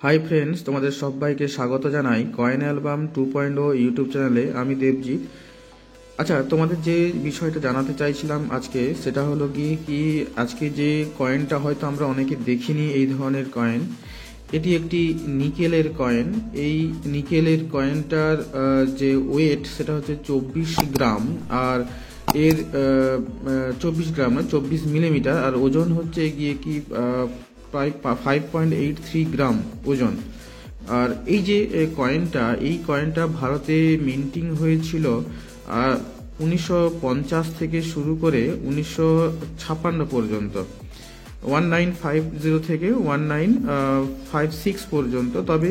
Hi friends, তোমাদের সবাইকে স্বাগত জানাই কয়েন অ্যালবাম 2.0 ইউটিউব চ্যানেলে। আমি দেবজিৎ। আচ্ছা, তোমাদের যে বিষয়টা জানাতে চাইছিলাম আজকে, সেটা হলো কি আজকে যে কয়েনটা হয়তো আমরা অনেকে দেখিনি, এই ধরনের কয়েন, এটি একটি নিকেলের কয়েন। এই নিকেলের কয়েনটার যে ওয়েট সেটা হচ্ছে 24 গ্রাম, আর এর 24 গ্রাম না, 24 মিলিমিটার, আর ওজন হচ্ছে গিয়ে কি প্রায় 5.83 গ্রাম ওজন। আর এই যে কয়েনটা ভারতে মিন্টিং হয়েছিল 1950 থেকে শুরু করে 1956 পর্যন্ত, 1950 থেকে 1956 পর্যন্ত। তবে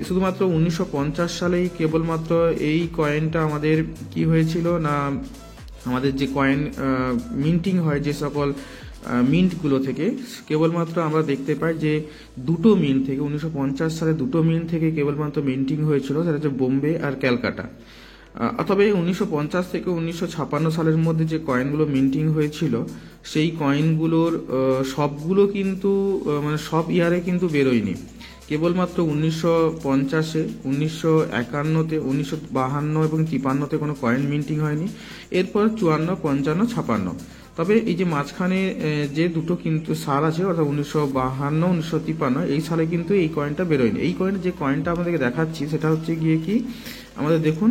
শুধুমাত্র 1950 সালেই কেবলমাত্র এই কয়েনটা আমাদের কি হয়েছিল না, আমাদের যে কয়েন মিন্টিং হয় যে সকল মিন্টগুলো থেকে, কেবলমাত্র আমরা দেখতে পাই যে দুটো মিন্ট থেকে 1950 সালে দুটো মিন্ট থেকে কেবলমাত্র মিন্টিং হয়েছিল, সেটা হচ্ছে বোম্বে আর ক্যালকাটা। তবে 1950 থেকে 1956 সালের মধ্যে যে কয়েনগুলো মিন্টিং হয়েছিল, সেই কয়েনগুলোর সবগুলো কিন্তু মানে সব ইয়ারে কিন্তু বেরোয়নি। কেবলমাত্র 1950-এ, 1951-তে, 1952 এবং 53-তে কোনো কয়েন মিন্টিং হয়নি। এরপর 54, 55, 56। তবে এই যে মাঝখানে যে দুটো কিন্তু সাল আছে, অর্থাৎ 1952, 1953, এই সালে কিন্তু এই কয়েনটা বেরোয়নি। এই কয়েনের যে কয়েনটা আপনাদেরকে দেখাচ্ছি সেটা হচ্ছে গিয়ে কি, আমাদের দেখুন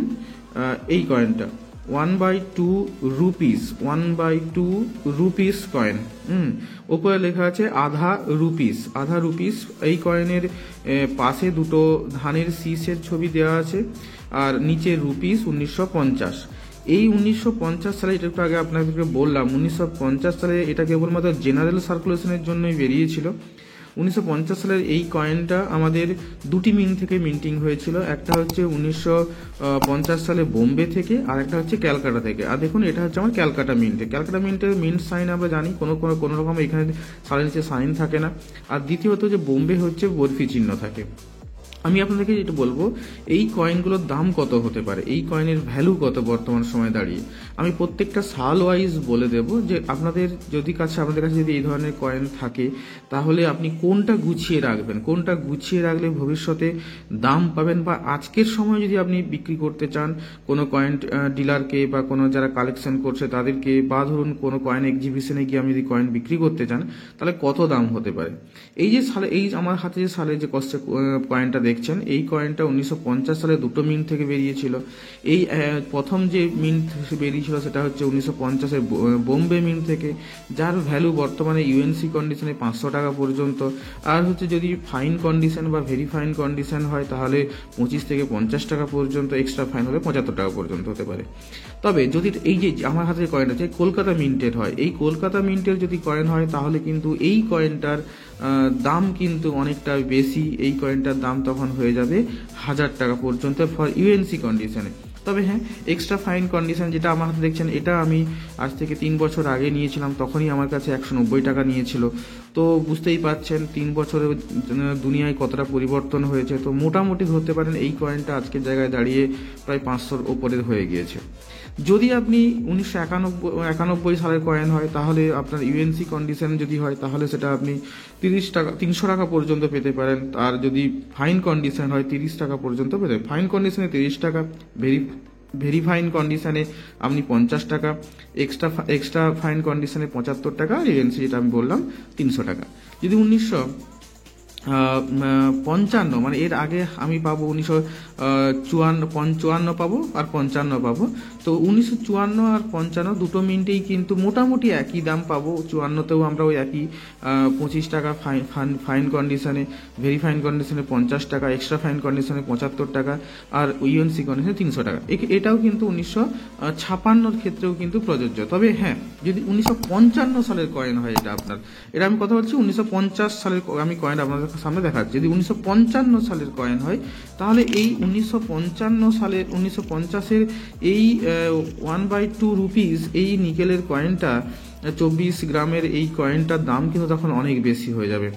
এই কয়েনটা 1/2 রুপিস, 1/2 রুপিস কয়েন। ওপরে লেখা আছে আধা রুপিস। এই কয়েনের পাশে দুটো ধানের শীষের ছবি দেওয়া আছে, আর নিচে রুপিস 1950। এই 1950 সালে, এটা একটু আগে আপনাদেরকে বললাম, 1950 সালে এটা কেবলমাত্র জেনারেল সার্কুলেশনের জন্যই বেরিয়েছিল। 1950 সালের এই কয়েনটা আমাদের দুটি মিন্ট থেকে মিন্টিং হয়েছিল। একটা হচ্ছে 1950 সালে বোম্বে থেকে, আর একটা হচ্ছে ক্যালকাটা থেকে। আর দেখুন, এটা হচ্ছে আমার ক্যালকাটা মিন্টের মিন্ট সাইন আমরা জানি, কোনো রকম এখানে সালের নিচে সাইন থাকে না। আর দ্বিতীয়ত যে বোম্বে হচ্ছে বরফি চিহ্ন থাকে। আমি আপনাদেরকে যেটা বলবো, এই কয়েনগুলোর দাম কত হতে পারে, এই কয়েনের ভ্যালু কত বর্তমান সময়ে দাঁড়িয়ে, আমি প্রত্যেকটা সাল ওয়াইজ বলে দেব। যে আপনাদের কাছে যদি এই ধরনের কয়েন থাকে, তাহলে আপনি কোনটা গুছিয়ে রাখলে ভবিষ্যতে দাম পাবেন, বা আজকের সময় যদি আপনি বিক্রি করতে চান কোনো কয়েন ডিলারকে, বা কোনো যারা কালেকশন করছে তাদেরকে, বা ধরুন কোনো কয়েন এক্সিবিশনে গিয়ে আমি যদি কয়েন বিক্রি করতে চান, তাহলে কত দাম হতে পারে। এই যে সালে, এই আমার হাতে যে সালে যে কয়েনটা দেখছেন, এই কয়েনটা 1950 সালে দুটো মিন্ট থেকে বেরিয়েছিল। এই প্রথম যে মিন্ট বেরিয়েছিল সেটা হচ্ছে 1950-এর বোম্বে মিন্ট থেকে, যার ভ্যালু বর্তমানে ইউএনসি কন্ডিশনে 500 টাকা পর্যন্ত। আর হচ্ছে যদি ফাইন কন্ডিশন বা ভেরি ফাইন কন্ডিশন হয়, তাহলে 25 থেকে 50 টাকা পর্যন্ত, এক্সট্রা ফাইন হলে 75 টাকা পর্যন্ত হতে পারে। তবে যদি এই যে আমার হাতে যে কয়েনটা আছে কলকাতা মিন্টের হয়, এই কলকাতা মিন্টের যদি কয়েন হয়, তাহলে কিন্তু এই কয়েনটার দাম কিন্তু অনেকটা বেশি। এই কয়েনটার দাম তখন হয়ে যাবে 1000 টাকা পর্যন্ত ফর ইউএনসি কন্ডিশনে। তবে হ্যাঁ, এক্সট্রা ফাইন কন্ডিশন যেটা আমার হাতে দেখছেন, এটা আমি আজ থেকে 3 বছর আগে নিয়েছিলাম, তখনই আমার কাছে 190 টাকা নিয়েছিল। তো বুঝতেই পারছেন 3 বছরে দুনিয়ায় কতটা পরিবর্তন হয়েছে। তো মোটামুটি ধরতে পারেন এই কয়েনটা আজকের জায়গায় দাঁড়িয়ে প্রায় 500-র ওপরে হয়ে গিয়েছে। যদি আপনি 1991 সালের কয়েন হয়, তাহলে আপনার ইউএনসি কন্ডিশন যদি হয়, তাহলে সেটা আপনি 300 টাকা পর্যন্ত পেতে পারেন। আর যদি ফাইন কন্ডিশন হয়, 30 টাকা পর্যন্ত পেতে পারেন। ফাইন কন্ডিশনে 30 টাকা, ভেরি ফাইন কন্ডিশনে আপনি 50 টাকা, এক্সট্রা ফাইন কন্ডিশনে 75 টাকা, ইউএনসি যেটা আমি বললাম 300 টাকা। যদি 1955 মানে এর আগে আমি পাবো 1954 পাবো আর 55 পাবো। তো 1954 আর 55 দুটো মিন্টেই কিন্তু মোটামুটি একই দাম পাবো। 54তেও আমরা ওই একই 25 টাকা ফাইন কন্ডিশনে, ভেরি ফাইন কন্ডিশনে 50 টাকা, এক্সট্রা ফাইন কন্ডিশনে 75 টাকা, আর ইউএনসি কন্ডিশনে 300 টাকা। এটাও কিন্তু 1956 ক্ষেত্রেও কিন্তু প্রযোজ্য। তবে হ্যাঁ, যদি 1955 সালের কয়েন হয়, এটা আমি কথা বলছি 1950 সালের আমি কয়েন আপনাদের সামনে দেখাচ্ছি। যদি 1955 সালের কয়েন হয়, তাহলে এই 1950-এর এই 1/2 রুপিস এই নিকেলের কয়েনটা, 24 গ্রামের এই কয়েনটার দাম কিন্তু তখন অনেক বেশি হয়ে যাবে।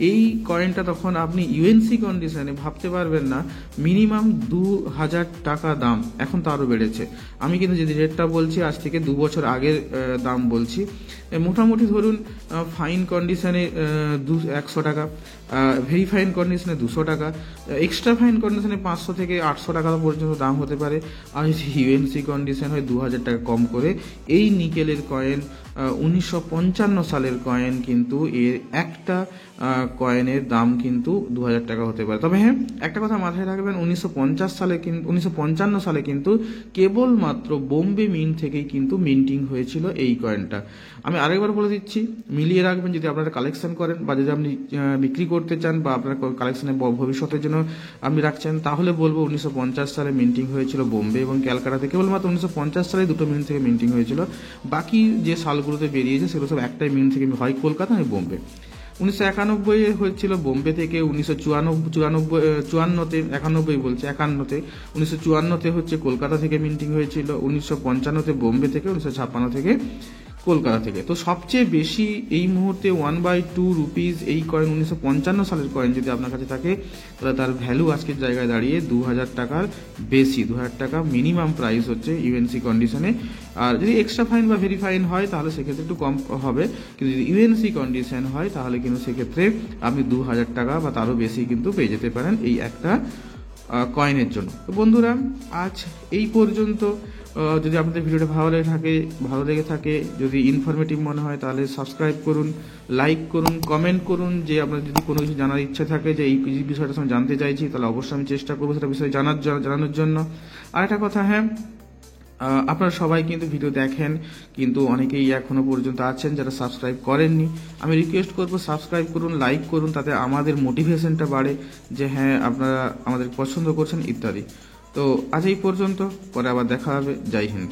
এই কয়েনটা তখন আপনি ইউএনসি কন্ডিশনে ভাবতে পারবেন না, মিনিমাম 2000 টাকা দাম। এখন তো আরও বেড়েছে। আমি কিন্তু যদি রেটটা বলছি, আজ থেকে 2 বছর আগের দাম বলছি। মোটামুটি ধরুন ফাইন কন্ডিশনে 100 টাকা, ভেরি ফাইন কন্ডিশনে 200 টাকা, এক্সট্রা ফাইন কন্ডিশনে 500 থেকে 800 টাকা পর্যন্ত দাম হতে পারে। আর যদি ইউএনসি কন্ডিশন হয় 2000 টাকা কম করে। এই নিকেলের কয়েন 1955 সালের কয়েন, কিন্তু এর একটা কয়েনের দাম কিন্তু 2000 টাকা হতে পারে। তবে হ্যাঁ, একটা কথা মাথায় রাখবেন, 1955 সালে কিন্তু কেবলমাত্র বোম্বে মিন্ট থেকেই কিন্তু মিন্টিং হয়েছিল এই কয়েনটা। আমি আরেকবার বলে দিচ্ছি, মিলিয়ে রাখবেন। যদি আপনারা কালেকশন করেন বা যদি আপনি বিক্রি করতে চান বা আপনার কালেকশনে ভবিষ্যতের জন্য আপনি রাখছেন, তাহলে বলবো 1950 সালে মিন্টিং হয়েছিল বোম্বে এবং ক্যালকাটাতে। কেবলমাত্র 1950 সালে দুটো মিন্ট থেকে মিন্টিং হয়েছিল। বাকি যে সালগুলোতে বেরিয়েছে সেগুলো সব একটাই মিন্ট থেকে হয়, কলকাতা আর বোম্বে। 1991 হয়েছিল বোম্বে থেকে, 1954তে হচ্ছে কলকাতা থেকে মিন্টিং হয়েছিল, 1955 বোম্বে থেকে, 1956 থেকে কলকাতা থেকে। তো সবচেয়ে বেশি এই মুহূর্তে 1/2 রুপিস এই কয়েন 1955 সালের কয়েন যদি আপনার কাছে থাকে, তাহলে তার ভ্যালু আজকের জায়গায় দাঁড়িয়ে 2000 টাকার বেশি। 2000 টাকা মিনিমাম প্রাইস হচ্ছে ইউএনসি কন্ডিশনে। আর যদি এক্সট্রা ফাইন বা ভেরি ফাইন হয় তাহলে সেক্ষেত্রে একটু কম হবে, কিন্তু যদি ইউএনসি কন্ডিশন হয় তাহলে কিন্তু সেক্ষেত্রে আপনি 2000 টাকা বা তারও বেশি কিন্তু পেয়ে যেতে পারেন এই একটা কয়েনের জন্য। তো বন্ধুরা, আজ এই পর্যন্ত। যদি আপনাদের ভিডিওটা ভালো লেগে থাকে, যদি ইনফরমেটিভ মনে হয়, তাহলে সাবস্ক্রাইব করুন, লাইক করুন, কমেন্ট করুন। যে আপনার যদি কোনো কিছু জানার ইচ্ছা থাকে যে এই বিষয়টা আমি জানতে চাইছি, তাহলে অবশ্যই আমি চেষ্টা করবো সেটা বিষয়ে জানানোর জন্য। আর একটা কথা, হ্যাঁ, আপনারা সবাই কিন্তু ভিডিও দেখেন, কিন্তু অনেকেই এখনো পর্যন্ত আছেন যারা সাবস্ক্রাইব করেননি। আমি রিকোয়েস্ট করবো সাবস্ক্রাইব করুন, লাইক করুন, তাতে আমাদের মোটিভেশনটা বাড়ে যে হ্যাঁ আপনারা আমাদের পছন্দ করছেন ইত্যাদি। তো আজ এই পর্যন্ত, পরে আবার দেখা হবে। জয় হিন্দ।